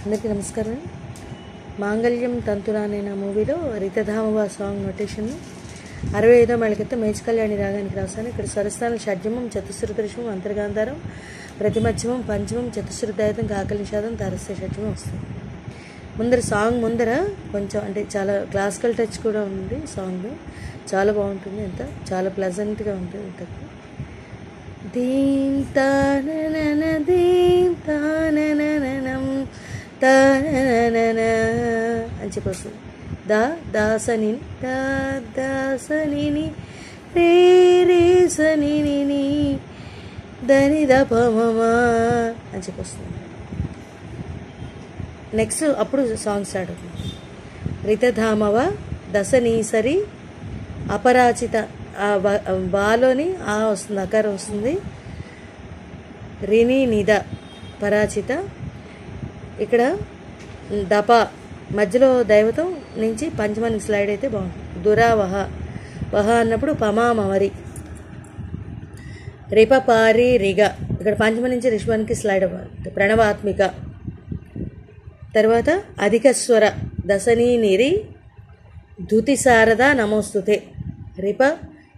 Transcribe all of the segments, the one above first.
అందరికీ నమస్కారం. మాంగళ్యం తంతురానైన మూవీలో రితధామవ సాంగ్ నోటేషన్ 65వ మేళకత్త మేచ్ కళ్యాణి రాగానికి రాశాను. ఇక్కడ స్వరస్థానం షడ్జమం, చతుశ్రుతరిషం, అంతర్గాంధారం, ప్రతిమధ్యమం, పంచమం, చతుశ్రుతాయుతం, కాకలి నిషాదం, తారస్య షడ్జమం వస్తుంది. ముందర సాంగ్ ముందర కొంచెం అంటే చాలా క్లాసికల్ టచ్ కూడా ఉంది. సాంగ్ చాలా బాగుంటుంది, అంత చాలా ప్లెజెంట్గా ఉంటుంది. ఇంతకు దీం తానన దీం తాననం తానన అని చెప్పొస్తుంది. దాసని దాసని రే రే సని దని దపమమా అని చెప్పొస్తుంది. నెక్స్ట్ అప్పుడు సాంగ్ స్టార్ట్ అవుతుంది. రితధామవ దశనీసరి అపరాచిత బాలోని ఆ వస్తుంది, అకారం వస్తుంది. రిని నిద పరాచిత. ఇక్కడ దప మధ్యలో దైవతం నుంచి పంచమానికి స్లైడ్ అయితే బాగుంటుంది. దురావహ వహ అన్నప్పుడు పమామవరి. రిపపారి రిగ ఇక్కడ పంచమ నుంచి రిష్వానికి స్లైడ్ అవ్వాలి, ప్రణవాత్మిక. తర్వాత అధికస్వర దశనీ నిరి ధృతి శారద నమోస్తుతే. రిప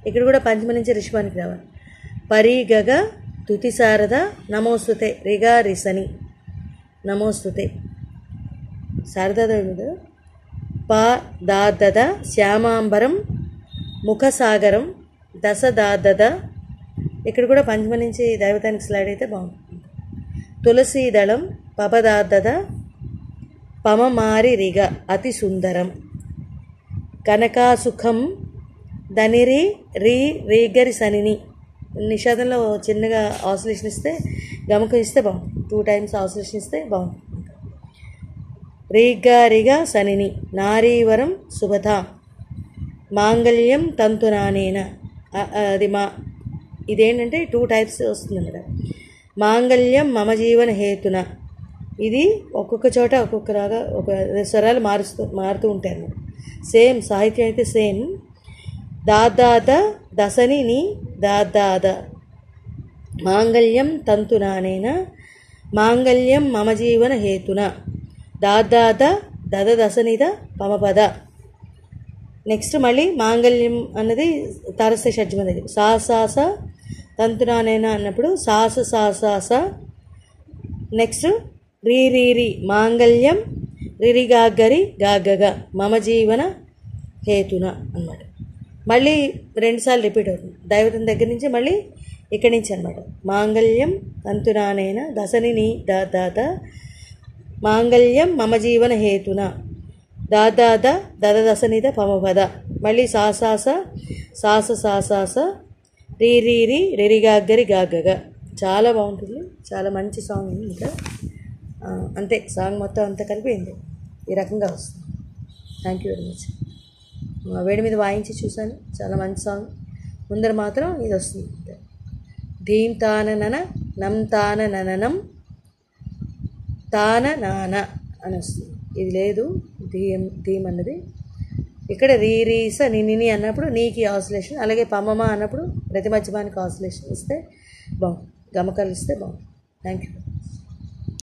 ఇక్కడ కూడా పంచమ నుంచి రిష్వానికి రావాలి. పరిగగ ధృతి శారద నమోస్తుతే. రిగా రిసని నమోస్తుతే. శారదాదేవి పా దాదద శ్యామాంబరం ముఖసాగరం దశ దాదద. ఇక్కడ కూడా పంచమ నుంచి దైవతానికి స్లైడ్ అయితే బాగుంటుంది. తులసీ దళం పపదాదద పమమారి రిగ అతి సుందరం. కనకాసుఖం ధనిరి రీ రీగరి సనిని. నిషాదంలో చిన్నగా ఆసిలేషన్ ఇస్తే గమకం ఇస్తే బాగుంటుంది. 2 times ఆసిలేషన్ ఇస్తే బాగుంటుంది. రీగారిగా సనిని నారీవరం శుభత. మాంగళ్యం తంతునానేన అది ఇదేంటంటే 2 types వస్తుంది అన్నమాట. మాంగళ్యం మమ జీవన హేతున. ఇది ఒక్కొక్క చోట ఒక్కొక్కలాగా ఒక స్వరాలు మారుతూ ఉంటాయి అన్నమాట. సేమ్ సాహిత్యం అయితే సేమ్. దాదాద దశని నీ దాదాద. మాంగళ్యం తంతునానేన మాంగళ్యం మమ జీవన హేతున. దాదాద దద దశనిద పమపద. నెక్స్ట్ మళ్ళీ మాంగళ్యం అన్నది తారస్య షడ్జం అనేది. సాసాస తంతునానేన అన్నప్పుడు సాస సాసాస. నెక్స్ట్ రీ రీ రీ మాంగళ్యం రిరిగాగరి గాగగ మమ జీవన హేతున అన్నమాట. మళ్ళీ 2 సార్లు రిపీట్ అవుతుంది. దైవతం దగ్గర నుంచి మళ్ళీ ఇక్కడి నుంచి అనమాట. మాంగళ్యం తంతునానేన దశని నీ దాదాద మాంగళ్యం మమ జీవన హేతున. దాదాద దద దశనిద పమపద. మళ్ళీ సాసాస సాస సాసాస రీ రీ రీ రిరిగాగరి గాగగ. చాలా బాగుంటుంది, చాలా మంచి సాంగ్ ఉంది. ఇంకా అంతే, సాంగ్ మొత్తం అంతా కలిపింది ఈ రకంగా వస్తుంది. Thank you very much. వేడి మీద వాయించి చూశాను, చాలా మంచి సాంగ్. ముందర మాత్రం ఇది వస్తుంది. ధీం తాననన నం తానననం తాన నాన అని వస్తుంది. ఇది లేదు, ధీం అన్నది. ఇక్కడ రీ రీస నిని అన్నప్పుడు నీకి ఆసిలేషన్, అలాగే పమమ అన్నప్పుడు ప్రతి మధ్యమానికి ఆసిలేషన్ ఇస్తే బాగుంది, గమకాలు ఇస్తే బాగుంది. Thank you.